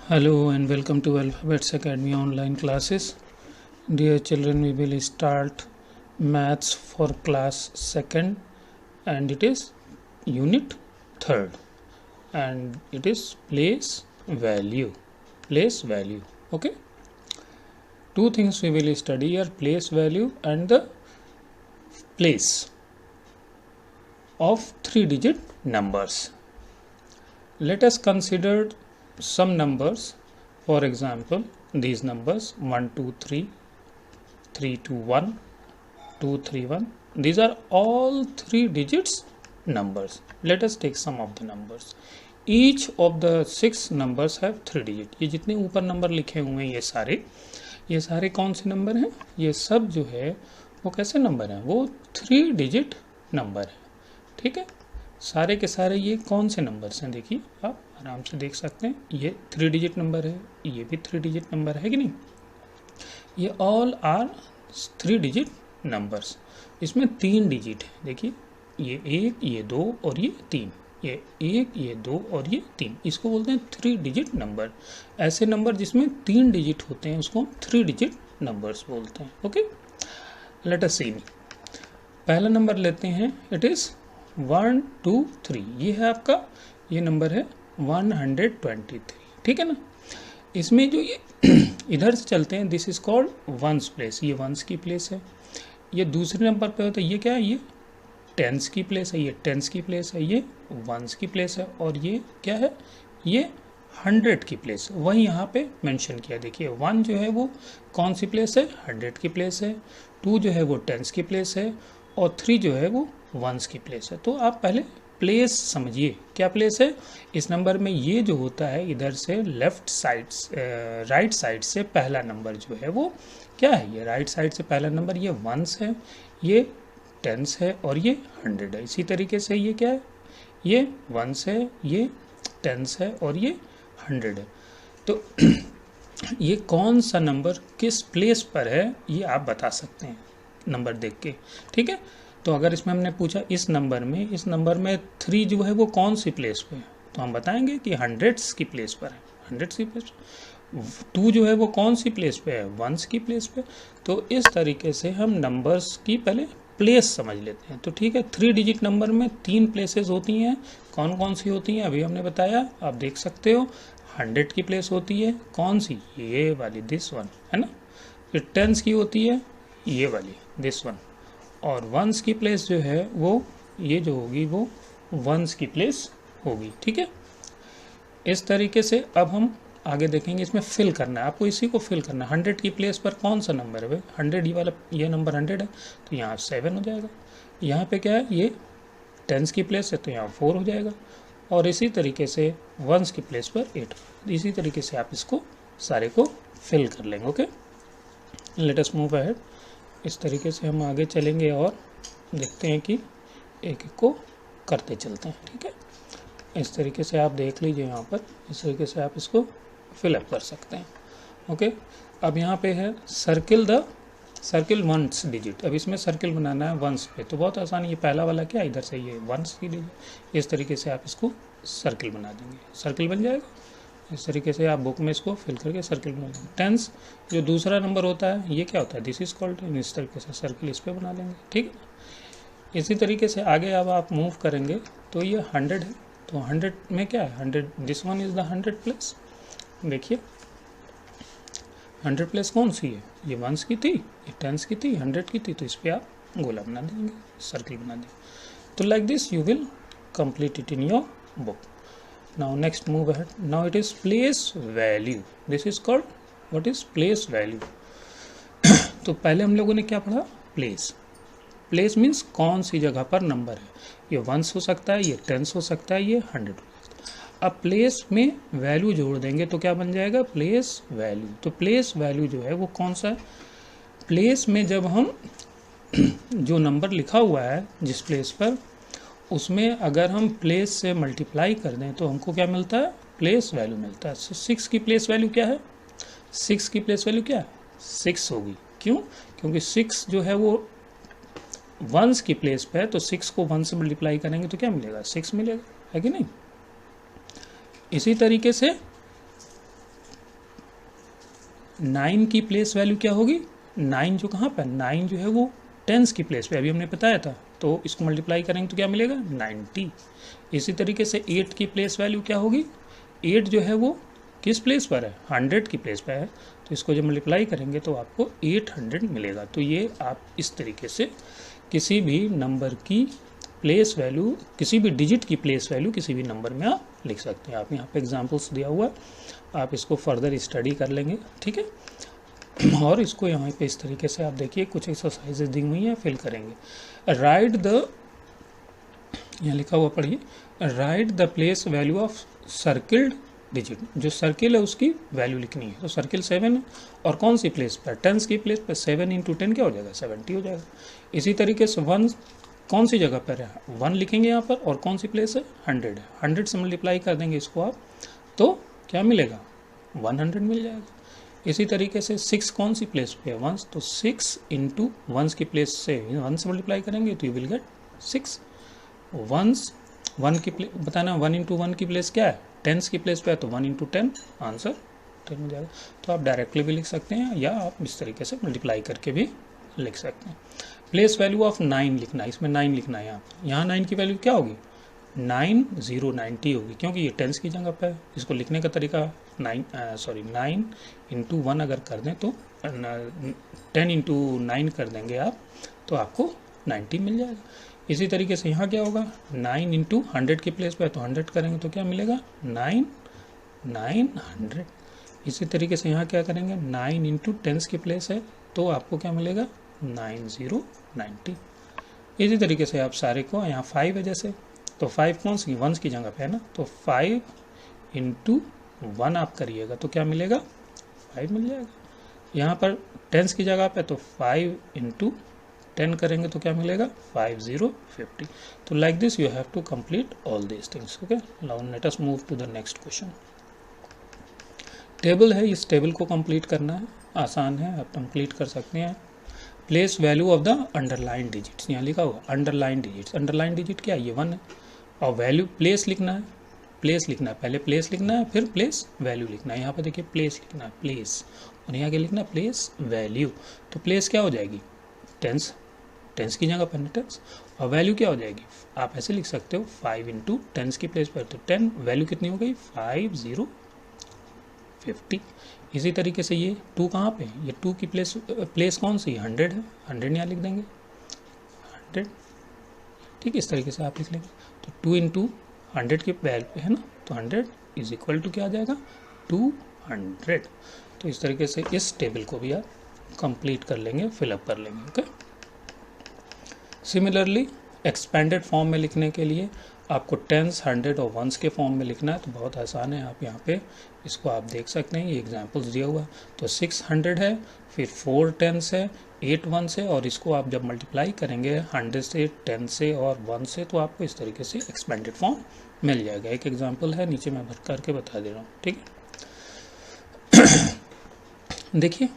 Hello and welcome to Alphabets Academy online classes. Dear children, we will start maths for class 2nd and it is unit 3rd and it is place value. Place value. Okay. Two things we will study are place value and the place of 3-digit numbers. Let us consider some numbers. For example, these numbers 1 2 3 3 2 1 2 3 1. These are all 3 digits numbers. Let us take some of the numbers. Each of the 6 numbers have 3 digit. ये जितने ऊपर number लिखे हुए हैं ये सारे कौन से नंबर हैं? ये सब जो है वो कैसे नंबर हैं? वो 3 डिजिट नंबर है. ठीक है, सारे के सारे ये कौन से नंबर्स हैं? देखिए आप आराम से देख सकते हैं. ये 3 डिजिट नंबर है, ये भी 3 डिजिट नंबर है कि नहीं? ये ऑल आर 3 डिजिट नंबर्स. इसमें 3 डिजिट है. देखिए ये 1, ये 2 और ये 3. ये 1, ये 2 और ये 3. इसको बोलते हैं 3 डिजिट नंबर. ऐसे नंबर जिसमें 3 डिजिट होते हैं उसको हम 3 डिजिट नंबर्स बोलते हैं. ओके, लेट अस सी. पहला नंबर लेते हैं. It is 1 2 3. ये है आपका, ये नंबर है 123. ठीक है ना. इसमें जो ये इधर से चलते हैं, this is called ones place. ये वंस की प्लेस है. ये दूसरे नंबर पे होता है, ये क्या है? ये टेंस की प्लेस है. ये टेंस की प्लेस है. ये वंस की प्लेस है. और ये क्या है? ये 100 की प्लेस. वही यहाँ पे मेंशन किया. देखिए 1 जो है वो कौन सी प्लेस है? 100 की प्लेस है. 2 जो है वो टेंस की प्लेस है. और 3 जो है वो वंस की प्लेस है. तो आप पहले प्लेस समझिए, क्या प्लेस है इस नंबर में. ये जो होता है इधर से लेफ्ट साइड, राइट साइड से पहला नंबर जो है वो क्या है? ये राइट साइड से पहला नंबर ये वंस है, ये टेंस है और ये 100 है. इसी तरीके से ये क्या है? ये वंस है, ये टेंस है और ये 100 है. तो ये कौन सा नंबर किस प्लेस पर है ये आप बता सकते हैं नंबर देख के. ठीक है, तो अगर इसमें हमने पूछा इस नंबर में 3 जो है वो कौन सी प्लेस पे है, तो हम बताएंगे कि 100 की प्लेस पर है. 100 की प्लेस. 2 जो है वो कौन सी प्लेस पे है? वंस की प्लेस पे. तो इस तरीके से हम नंबर्स की पहले प्लेस समझ लेते हैं. तो ठीक है, 3 डिजिट नंबर में 3 प्लेसेस होती हैं. कौन कौन सी होती हैं अभी हमने बताया, आप देख सकते हो. 100 की प्लेस होती है, कौन सी? ये वाली, दिस वन है ना. फिर टेंस की होती है, ये वाली, दिस वन. और वंस की प्लेस जो है वो ये जो होगी वो वंस की प्लेस होगी. ठीक है, इस तरीके से अब हम आगे देखेंगे. इसमें फिल करना है आपको, इसी को फिल करना है. 100 की प्लेस पर कौन सा नंबर है भाई? 100 ये वाला, ये नंबर 100 है तो यहाँ 7 हो जाएगा. यहाँ पे क्या है? ये टेंस की प्लेस है तो यहाँ 4 हो जाएगा. और इसी तरीके से वंस की प्लेस पर 8. इसी तरीके से आप इसको सारे को फिल कर लेंगे. Okay, late us move ahead. इस तरीके से हम आगे चलेंगे और देखते हैं कि एक एक को करते चलते हैं. ठीक है, इस तरीके से आप देख लीजिए यहाँ पर. इस तरीके से आप इसको फिलअप कर सकते हैं. ओके, अब यहाँ पे है सर्किल वंस डिजिट. अब इसमें सर्किल बनाना है वंस पे, तो बहुत आसान. ये पहला वाला क्या, इधर से ये वंस की डिजिट. इस तरीके से आप इसको सर्किल बना देंगे, सर्किल बन जाएगा. इस तरीके से आप बुक में इसको फिल करके सर्किल बना लेंगे. टेंस जो दूसरा नंबर होता है ये क्या होता है? This is called. इस तरीके से सर्किल इस पर बना लेंगे. ठीक है, इसी तरीके से आगे अब आप मूव करेंगे तो ये 100 है. तो 100 में क्या है? 100, this one is the 100 place. देखिए 100 प्लेस कौन सी है? ये वंस की थी, ये टेंस की थी, 100 की थी. तो इस पर आप गोला बना देंगे, सर्किल बना देंगे. तो like this you will complete it in your book. Now next move ahead. Now it is place value. This is called, what is place value? तो पहले हम लोगों ने क्या पढ़ा? प्लेस. प्लेस मीन्स कौन सी जगह पर नंबर है. ये वंस हो सकता है, ये टेंस हो सकता है, ये 100. अब प्लेस में वैल्यू जोड़ देंगे तो क्या बन जाएगा? Place value. तो प्लेस वैल्यू जो है वो कौन सा है? प्लेस में जब हम जो नंबर लिखा हुआ है जिस प्लेस पर, उसमें अगर हम प्लेस से मल्टीप्लाई कर दें तो हमको क्या मिलता है? प्लेस वैल्यू मिलता है. 6 की प्लेस वैल्यू क्या है? 6 की प्लेस वैल्यू क्या है? 6 होगी. क्यों? क्योंकि 6 जो है वो वंस की प्लेस पे है. तो 6 को 1 से मल्टीप्लाई करेंगे तो क्या मिलेगा? 6 मिलेगा, है कि नहीं. इसी तरीके से 9 की प्लेस वैल्यू क्या होगी, 9 जो कहाँ पर, 9 जो है वो टेंस की प्लेस पे अभी हमने बताया था, तो इसको मल्टीप्लाई करेंगे तो क्या मिलेगा 90। इसी तरीके से 8 की प्लेस वैल्यू क्या होगी, 8 जो है वो किस प्लेस पर है, 100 की प्लेस पर है, तो इसको जब मल्टीप्लाई करेंगे तो आपको 800 मिलेगा। तो ये आप इस तरीके से किसी भी नंबर की प्लेस वैल्यू, किसी भी डिजिट की प्लेस वैल्यू किसी भी नंबर में आप लिख सकते हैं। आप यहाँ पे एग्जांपल्स दिया हुआ है, आप इसको फर्दर स्टडी कर लेंगे, ठीक है। और इसको यहाँ पे इस तरीके से आप देखिए कुछ एक्सरसाइजेज दी हुई हैं, फिल करेंगे। राइट द, यहाँ लिखा हुआ पढ़िए, right the place value of circled digit, जो सर्किल है उसकी वैल्यू लिखनी है। तो सर्किल 7 है और कौन सी प्लेस पर, टेंस की प्लेस पर, 7 × 10 क्या हो जाएगा 70 हो जाएगा। इसी तरीके से 1 कौन सी जगह पर है, 1 लिखेंगे यहाँ पर, और कौन सी प्लेस है 100 है, 100 से मल्टीप्लाई कर देंगे इसको आप, तो क्या मिलेगा 100 मिल जाएगा। इसी तरीके से 6 कौन सी प्लेस पे है 1, तो 6 × 1 की प्लेस से 1 से मल्टीप्लाई करेंगे तो यू विल गेट 6। 1 की प्लेस बताना, 1 × 1 की प्लेस क्या है, टेंस की प्लेस पे है, तो 1 × 10 आंसर 10 हो जाएगा। तो आप डायरेक्टली भी लिख सकते हैं या आप इस तरीके से मल्टीप्लाई करके भी लिख सकते हैं। प्लेस वैल्यू ऑफ 9 लिखना है, इसमें 9 लिखना है यहाँ 9 की वैल्यू क्या होगी 9090 होगी, क्योंकि ये टेंस की जगह पे है। इसको लिखने का तरीका 9 × 1 अगर कर दें तो 10 × 9 कर देंगे आप, तो आपको 90 मिल जाएगा। इसी तरीके से यहाँ क्या होगा, 9 × 100 की प्लेस पे है तो 100 करेंगे तो क्या मिलेगा 900। इसी तरीके से यहाँ क्या करेंगे, 9 × 10 की प्लेस है तो आपको क्या मिलेगा 9090। इसी तरीके से आप सारे को, यहाँ 5 है जैसे, तो 5 कौन सी 1 की जगह पे है ना, तो 5 × 1 आप करिएगा तो क्या मिलेगा 5 मिल जाएगा। यहाँ पर 10 की जगह पे तो 5 × 10 करेंगे तो क्या मिलेगा 5050। तो like this you have to complete all this things. Okay, now let us move to the next question. Table है, इस टेबल को कंप्लीट करना है, आसान है, आप कंप्लीट कर सकते हैं। Place value of the underline digits, यहाँ लिखा हुआ अंडरलाइन डिजिट्स। अंडरलाइन डिजिट क्या है, ये 1 है, और वैल्यू प्लेस लिखना है, प्लेस लिखना है, पहले प्लेस लिखना है फिर प्लेस वैल्यू लिखना है। यहाँ पे देखिए प्लेस लिखना है, प्लेस, और यहाँ क्या लिखना है प्लेस वैल्यू। तो प्लेस क्या हो जाएगी टेंस, टेंस की जगह पर टेंस, और वैल्यू क्या हो जाएगी, आप ऐसे लिख सकते हो 5 × टेंस की प्लेस पर, तो 10 वैल्यू कितनी हो गई 5050। इसी तरीके से ये 2 कहाँ पे, ये 2 की प्लेस कौन सी 100 है, 100 यहाँ लिख देंगे 100, ठीक है। इस तरीके से आप लिख लेंगे, तो 2 × 100 की वैल्यू है ना, तो 100 = क्या आ जाएगा 200। तो इस तरीके से इस टेबल को भी आप कंप्लीट कर लेंगे, फिलअप कर लेंगे। ओके, सिमिलरली एक्सपेंडेड फॉर्म में लिखने के लिए आपको टेंस, 100 और 1s के फॉर्म में लिखना है, तो बहुत आसान है। आप यहाँ पे इसको आप देख सकते हैं, ये एग्जांपल्स दिया हुआ है। तो 600 है, फिर 4 टेंस है, 8 1s है, और इसको आप जब मल्टीप्लाई करेंगे 100 से, 10 से और 1 से, तो आपको इस तरीके से एक्सपेंडेड फॉर्म मिल जाएगा। एक एग्जाम्पल है, नीचे मैं भर करके बता दे रहा हूँ, ठीक है। देखिए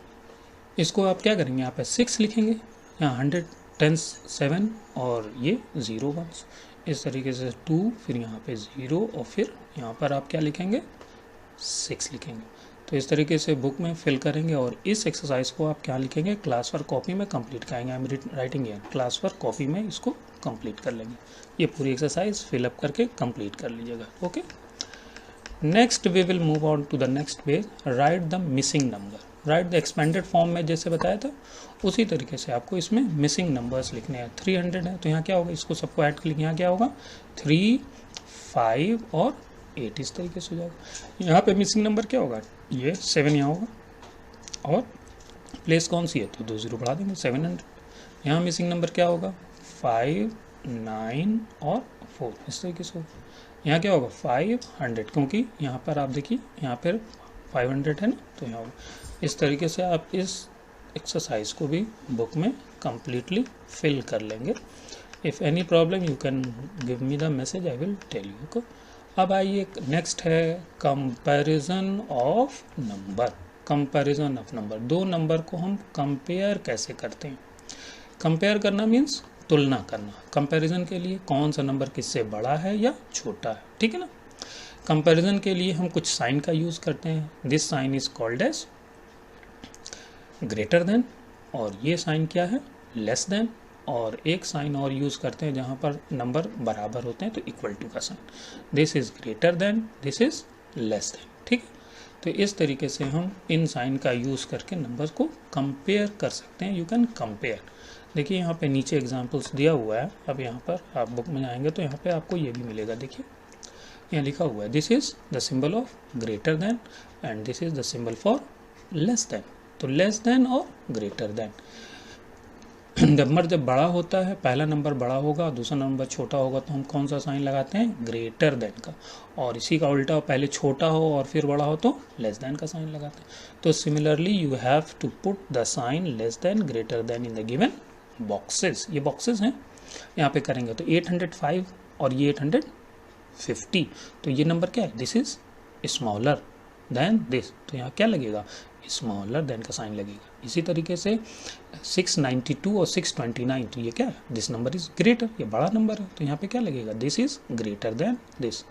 इसको आप क्या करेंगे, यहाँ पे 6 लिखेंगे, यहाँ 100 10 7 और ये 0 1s, इस तरीके से 2, फिर यहाँ पे 0, और फिर यहाँ पर आप क्या लिखेंगे 6 लिखेंगे। तो इस तरीके से बुक में फिल करेंगे, और इस एक्सरसाइज को आप क्या लिखेंगे क्लास वर्क कॉपी में कंप्लीट करेंगे। I am writing here, class work copy में इसको कंप्लीट कर लेंगे। ये पूरी एक्सरसाइज फिलअप करके कंप्लीट कर लीजिएगा। Okay, next we will move on to the next page. Write the missing number, write the expanded form में जैसे बताया था उसी तरीके से आपको इसमें मिसिंग नंबर्स लिखने हैं। 300 है तो यहाँ क्या होगा, इसको सबको ऐड कर लिखिए, यहाँ क्या होगा 3 5 और 8, इस तरीके से हो जाएगा। यहाँ पे मिसिंग नंबर क्या होगा, ये 7 यहाँ होगा, और प्लेस कौन सी है तो 2 0 बढ़ा देंगे 700। यहाँ मिसिंग नंबर क्या होगा 5 9 और 4, इस तरीके से होगा। यहाँ क्या होगा 500, क्योंकि यहाँ पर आप देखिए यहाँ पर 500 है ना, तो यहाँ होगा। इस तरीके से आप इस एक्सरसाइज को भी बुक में completely फिल कर लेंगे। If any problem you can give me the message, I will tell you. को अब आइए नेक्स्ट है comparison of number. Comparison of number, 2 number को हम कंपेयर कैसे करते हैं। कंपेयर करना मीन्स तुलना करना। कंपैरिजन के लिए कौन सा नंबर किससे बड़ा है या छोटा है, ठीक है ना। कंपैरिजन के लिए हम कुछ साइन का यूज़ करते हैं। This sign is called as greater than, और ये साइन क्या है, लेस देन, और एक साइन और यूज़ करते हैं जहाँ पर नंबर बराबर होते हैं तो इक्वल टू का sign. This is greater than, this is less than. ठीक है, तो इस तरीके से हम इन साइन का यूज़ करके नंबर को कंपेयर कर सकते हैं। You can compare. देखिए यहाँ पे नीचे एग्जांपल्स दिया हुआ है। अब यहाँ पर आप बुक में आएंगे तो यहाँ पे आपको ये भी मिलेगा। देखिए यहाँ लिखा हुआ है this is the symbol of greater than and this is the symbol for less than. तो लेस देन और ग्रेटर देन, नंबर जब बड़ा होता है, पहला नंबर बड़ा होगा दूसरा नंबर छोटा होगा तो हम कौन सा साइन लगाते हैं, ग्रेटर देन का। और इसी का उल्टा, पहले छोटा हो और फिर बड़ा हो तो लेस देन का साइन लगाते हैं। तो similarly you have to put the sign less than greater than in the given boxes. ये बॉक्सेस हैं, यहाँ पे करेंगे तो 805 और ये 850, तो ये नंबर क्या है, this is smaller than this, तो यहाँ क्या लगेगा, स्मॉलर देन का साइन लगेगा। इसी तरीके से 692 और 629, तो ये क्या है, दिस नंबर इज ग्रेटर, ये बड़ा नंबर है तो यहाँ पे क्या लगेगा, this is greater than this.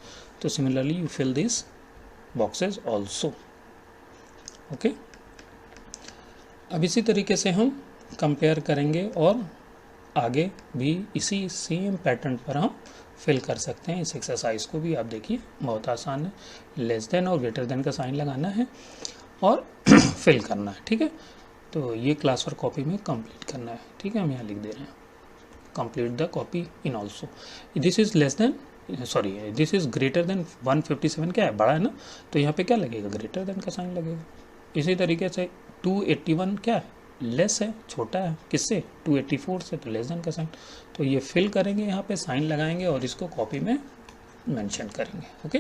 तो similarly you fill this boxes also. Okay, अब इसी तरीके से हम कंपेयर करेंगे और आगे भी इसी सेम पैटर्न पर हम फिल कर सकते हैं। इस एक्सरसाइज को भी आप देखिए, बहुत आसान है। लेस देन और ग्रेटर देन का साइन लगाना है और फिल करना है। ठीक है, तो ये क्लास वर्क कॉपी में कंप्लीट करना है। ठीक है, हम यहाँ लिख दे रहे हैं complete the copy in also. This is less than, sorry this is greater then 157, क्या है, बड़ा है ना, तो यहाँ पे क्या लगेगा, ग्रेटर देन का साइन लगेगा। इसी तरीके से 281 क्या है, लेस है, छोटा है किससे, 284 से, तो लेस देन का साइन। तो ये फिल करेंगे, यहाँ पे साइन लगाएंगे और इसको कॉपी में मेंशन करेंगे। Okay,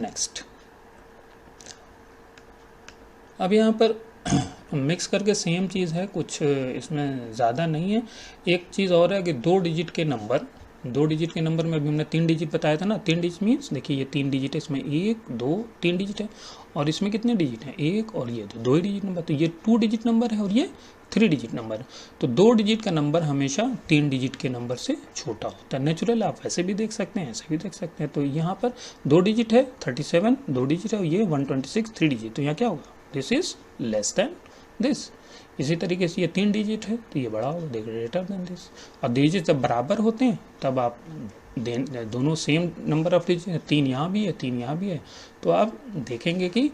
next. अब यहाँ पर मिक्स करके सेम चीज़ है, कुछ इसमें ज़्यादा नहीं है। एक चीज़ और है कि 2 डिजिट के नंबर में अभी हमने 3 डिजिट बताया था ना। 3 डिजिट मीन्स देखिए ये 3 डिजिट है, इसमें 1 2 3 डिजिट है, और इसमें कितने डिजिट हैं, 1 और ये 2 ही डिजिट नंबर। तो ये 2 डिजिट नंबर है और ये 3 डिजिट नंबर है। तो 2 डिजिट का नंबर हमेशा 3 डिजिट के नंबर से छोटा होता है। नेचुरल, आप वैसे भी देख सकते हैं, ऐसे भी देख सकते हैं। तो यहाँ पर 2 डिजिट है 37, 2 डिजिट है, और ये 126 3 डिजिट, तो यहाँ क्या होगा, this is less than this. इसी तरीके से ये 3 डिजिट है तो ये बड़ा होगा, ग्रेटर देन दिस। और डिजिट जब बराबर होते हैं तब आप दोनों सेम नंबर ऑफ डिजिट, 3 यहाँ भी है 3 यहाँ भी है, तो आप देखेंगे कि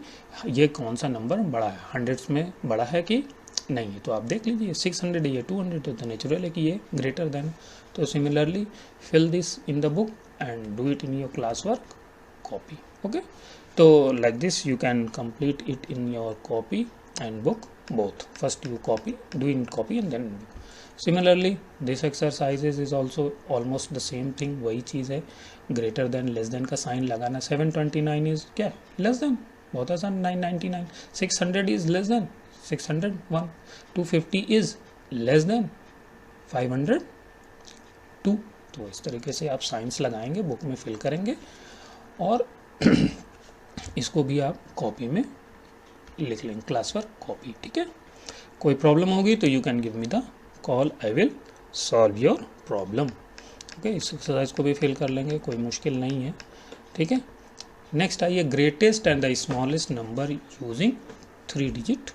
ये कौन सा नंबर बड़ा है, हंड्रेड्स में बड़ा है कि नहीं है। तो आप देख लीजिए 600 है, ये 200 है, तो नेचुरल है कि ये ग्रेटर देन। तो similarly fill this in the book and do it in your class work copy. Okay, तो like this you can complete it in your copy and book both. First you copy, do in copy and then book. Similarly this exercises is also almost the same thing, वही चीज़ है, greater than less than का sign लगाना। 729 is क्या है, less than, बहुत आसान। 999, 600 is less than 601, 250 is less than 502। तो इस तरीके से आप साइंस लगाएंगे, बुक में फिल करेंगे और इसको भी आप कॉपी में लिख लेंगे, क्लास वर्क कॉपी। ठीक है, कोई प्रॉब्लम होगी तो you can give me the call, I will solve your problem. Okay, इस एक्सरसाइज को भी फिल कर लेंगे, कोई मुश्किल नहीं है। ठीक है, नेक्स्ट आइए, greatest and the smallest number using 3 digit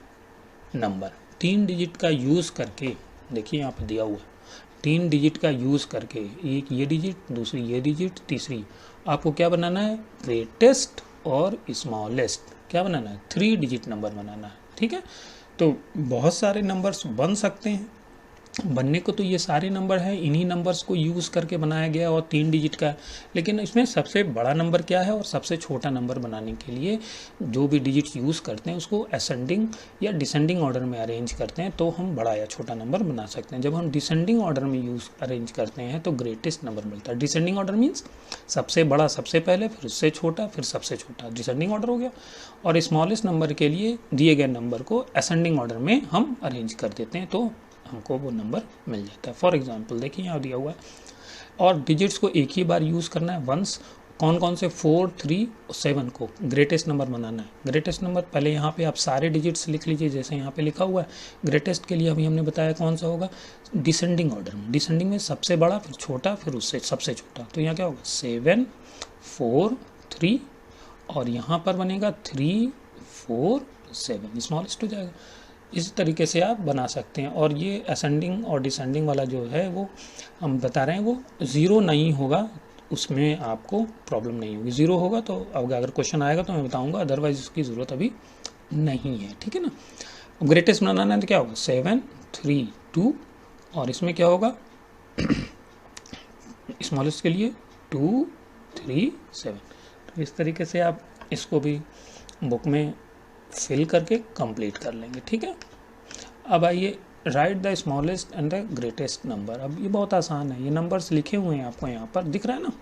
number. 3 digit का यूज़ करके, देखिए यहाँ पर दिया हुआ है, 3 डिजिट का यूज़ करके, एक ये डिजिट, दूसरी ये डिजिट, तीसरी, आपको क्या बनाना है, ग्रेटेस्ट और स्मॉलेस्ट क्या बनाना है, 3 डिजिट नंबर बनाना है। ठीक है, तो बहुत सारे नंबर्स बन सकते हैं, बनने को तो ये सारे नंबर हैं, इन्हीं नंबर्स को यूज़ करके बनाया गया और 3 डिजिट का। लेकिन इसमें सबसे बड़ा नंबर क्या है और सबसे छोटा नंबर बनाने के लिए जो भी डिजिट्स यूज़ करते हैं उसको असेंडिंग या डिसेंडिंग ऑर्डर में अरेंज करते हैं, तो हम बड़ा या छोटा नंबर बना सकते हैं। जब हम डिसेंडिंग ऑर्डर में अरेंज करते हैं तो ग्रेटेस्ट नंबर मिलता है। डिसेंडिंग ऑर्डर मीन्स सबसे बड़ा सबसे पहले, फिर उससे छोटा, फिर सबसे छोटा, डिसेंडिंग ऑर्डर हो गया। और स्मॉलेस्ट नंबर के लिए दिए गए नंबर को असेंडिंग ऑर्डर में हम अरेंज कर देते हैं, तो हमको वो नंबर मिल जाता है। फॉर एग्जांपल देखिए यहाँ दिया हुआ है, और डिजिट्स को एक ही बार यूज़ करना है वंस। कौन कौन से, 4 3 7 को ग्रेटेस्ट नंबर बनाना है। ग्रेटेस्ट नंबर पहले यहाँ पे आप सारे डिजिट्स लिख लीजिए, जैसे यहाँ पे लिखा हुआ है। ग्रेटेस्ट के लिए अभी हमने बताया कौन सा होगा, डिसेंडिंग ऑर्डर में। डिसेंडिंग में सबसे बड़ा, फिर छोटा, फिर उससे सबसे छोटा। तो यहाँ क्या होगा, 7 4 3, और यहाँ पर बनेगा 3 4 7, स्मॉलेस्ट हो जाएगा। इस तरीके से आप बना सकते हैं। और ये असेंडिंग और डिसेंडिंग वाला जो है वो हम बता रहे हैं वो ज़ीरो नहीं होगा, उसमें आपको प्रॉब्लम नहीं होगी। ज़ीरो होगा तो अगर क्वेश्चन आएगा तो मैं बताऊंगा, अदरवाइज उसकी ज़रूरत अभी नहीं है, ठीक है ना। अब ग्रेटेस्ट बनाना है तो क्या होगा 7 3 2, और इसमें क्या होगा स्मॉलेस्ट के लिए 2 3 7। तो इस तरीके से आप इसको भी बुक में फिल करके कंप्लीट कर लेंगे, ठीक है। अब आइए right the smallest and the greatest number. अब ये बहुत आसान है, ये नंबर्स लिखे हुए हैं आपको यहाँ पर दिख रहा है ना।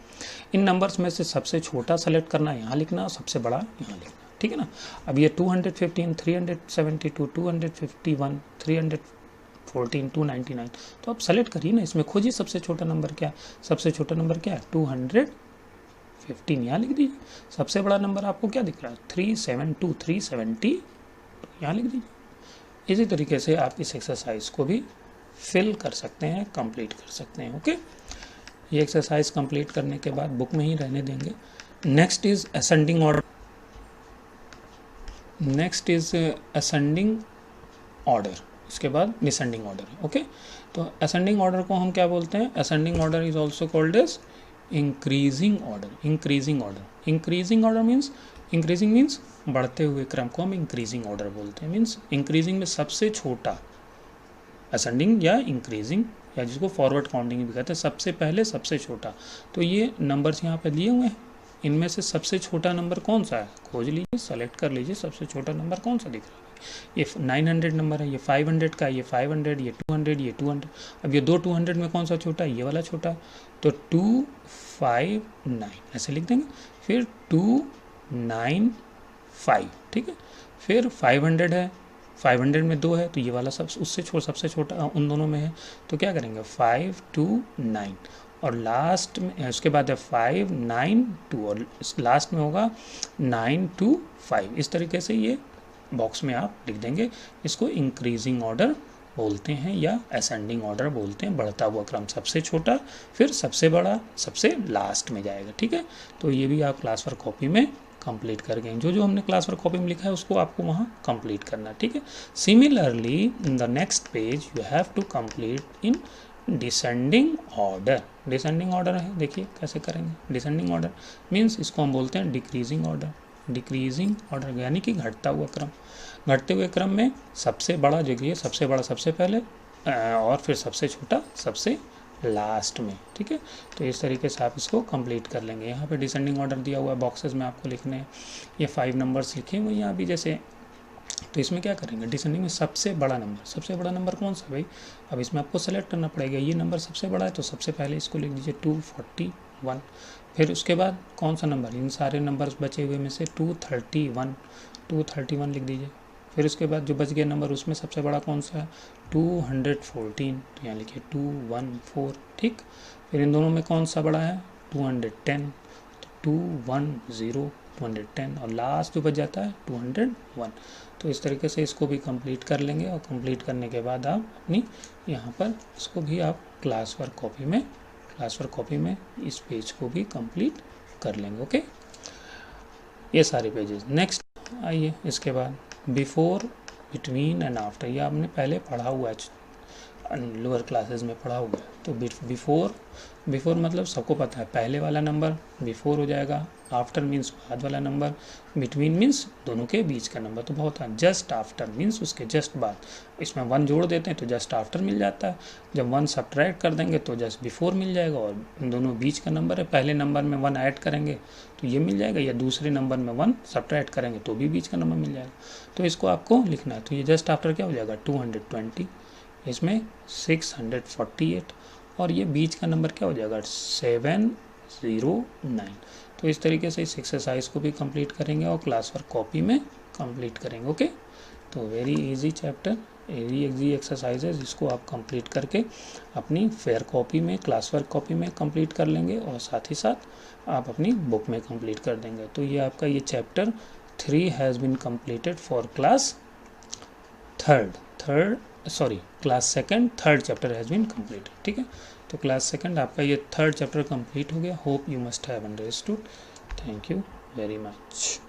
इन नंबर्स में से सबसे छोटा सेलेक्ट करना है, यहाँ लिखना, और सबसे बड़ा यहाँ लिखना, ठीक है ना। अब ये 215 372 251 314 299, तो आप सेलेक्ट करिए ना, इसमें खोजिए सबसे छोटा नंबर क्या है। सबसे छोटा नंबर क्या है 215, यहाँ लिख दीजिए। सबसे बड़ा नंबर आपको क्या दिख रहा है 372 370, यहाँ लिख दीजिए। इसी तरीके से आप इस एक्सरसाइज को भी फिल कर सकते हैं, कंप्लीट कर सकते हैं, ओके। ये एक्सरसाइज कंप्लीट करने के बाद बुक में ही रहने देंगे। Next is ascending order. Next is ascending order, इसके बाद डिसेंडिंग ऑर्डर, ओके। तो असेंडिंग ऑर्डर को हम क्या बोलते हैं, ascending order is also called as increasing order. Increasing order, increasing order means, increasing means बढ़ते हुए क्रम को हम इंक्रीजिंग ऑर्डर बोलते हैं। मीन्स इंक्रीजिंग में सबसे छोटा, असेंडिंग या इंक्रीजिंग, या जिसको फॉरवर्ड काउंटिंग भी कहते हैं, सबसे पहले सबसे छोटा। तो ये नंबर्स यहाँ पे दिए हुए हैं, इनमें से सबसे छोटा नंबर कौन सा है, खोज लीजिए, सेलेक्ट कर लीजिए सबसे छोटा नंबर कौन सा दिख रहा है। ये 900 नंबर है, ये 500 का, ये 500, ये 200, ये 200। अब ये दो 200 में कौन सा छोटा है, ये वाला छोटा, तो 259 ऐसे लिख देंगे। फिर 295, ठीक है। फिर 500 है, 500 में 2 है, तो ये वाला उससे सबसे छोटा उन दोनों में है, तो क्या करेंगे 529, और लास्ट में उसके बाद है 592, और लास्ट में होगा 925। इस तरीके से ये बॉक्स में आप लिख देंगे। इसको इंक्रीजिंग ऑर्डर बोलते हैं या असेंडिंग ऑर्डर बोलते हैं, बढ़ता हुआ क्रम, सबसे छोटा फिर सबसे बड़ा, सबसे लास्ट में जाएगा, ठीक है। तो ये भी आप क्लास वर्क कॉपी में कंप्लीट कर गए। जो जो हमने क्लास वर्क कॉपी में लिखा है उसको आपको वहाँ कंप्लीट करना, ठीक है। Similarly in the next page you have to complete in descending order. Descending order है, देखिए कैसे करेंगे। डिसेंडिंग ऑर्डर मीन्स इसको हम बोलते हैं डिक्रीजिंग ऑर्डर। डिक्रीजिंग ऑर्डर यानी कि घटता हुआ क्रम। घटते हुए क्रम में सबसे बड़ा जो कि सबसे बड़ा सबसे पहले, और फिर सबसे छोटा सबसे लास्ट में, ठीक है। तो इस तरीके से आप इसको कंप्लीट कर लेंगे। यहाँ पे डिसेंडिंग ऑर्डर दिया हुआ है, बॉक्सेस में आपको लिखने हैं, ये 5 नंबर्स लिखे हुए यहाँ भी जैसे। तो इसमें क्या करेंगे, डिसेंडिंग में सबसे बड़ा नंबर, सबसे बड़ा नंबर कौन सा भाई, अब इसमें आपको सेलेक्ट करना पड़ेगा। ये नंबर सबसे बड़ा है तो सबसे पहले इसको लिख दीजिए 241। फिर उसके बाद कौन सा नंबर, इन सारे नंबर्स बचे हुए में से 231 लिख दीजिए। फिर उसके बाद जो बच गया नंबर उसमें सबसे बड़ा कौन सा है 214, तो यहाँ लिखिए 214, ठीक। फिर इन दोनों में कौन सा बड़ा है 210, तो 210 210, और लास्ट जो बच जाता है 201। तो इस तरीके से इसको भी कंप्लीट कर लेंगे, और कंप्लीट करने के बाद आप अपनी यहाँ पर इसको भी आप क्लास वर्क कॉपी में इस पेज को भी कंप्लीट कर लेंगे, ओके। ये सारे पेजेस। नेक्स्ट आइए इसके बाद बिफोर, बिटवीन एंड आफ्टर। ये आपने पहले पढ़ा हुआ है, लोअर क्लासेस में पढ़ा हुआ है। तो बिफोर मतलब सबको पता है, पहले वाला नंबर बिफोर हो जाएगा, आफ्टर मीन्स बाद वाला नंबर, बिटवीन मीन्स दोनों के बीच का नंबर। तो बहुत है, जस्ट आफ्टर मीन्स उसके जस्ट बाद। इसमें 1 जोड़ देते हैं तो जस्ट आफ्टर मिल जाता है, जब 1 सब्ट्रैक्ट कर देंगे तो जस्ट बिफोर मिल जाएगा, और इन दोनों बीच का नंबर है। पहले नंबर में 1 ऐड करेंगे तो ये मिल जाएगा, या दूसरे नंबर में 1 सब्ट्रैक्ट करेंगे तो भी बीच का नंबर मिल जाएगा। तो इसको आपको लिखना है। तो ये जस्ट आफ्टर क्या हो जाएगा 220, इसमें 648, और ये बीच का नंबर क्या हो जाएगा 709। तो इस तरीके से इस एक्सरसाइज को भी कंप्लीट करेंगे और क्लास वर्क कॉपी में कंप्लीट करेंगे, ओके। तो very easy chapter, very easy exercise है, जिसको आप कंप्लीट करके अपनी फेयर कॉपी में, क्लास वर्क कॉपी में कंप्लीट कर लेंगे, और साथ ही साथ आप अपनी बुक में कंप्लीट कर देंगे। तो ये आपका ये chapter 3 has been completed for class class second, third chapter has been completed, ठीक है। तो क्लास सेकंड आपका ये थर्ड चैप्टर कंप्लीट हो गया। Hope you must have understood. Thank you very much.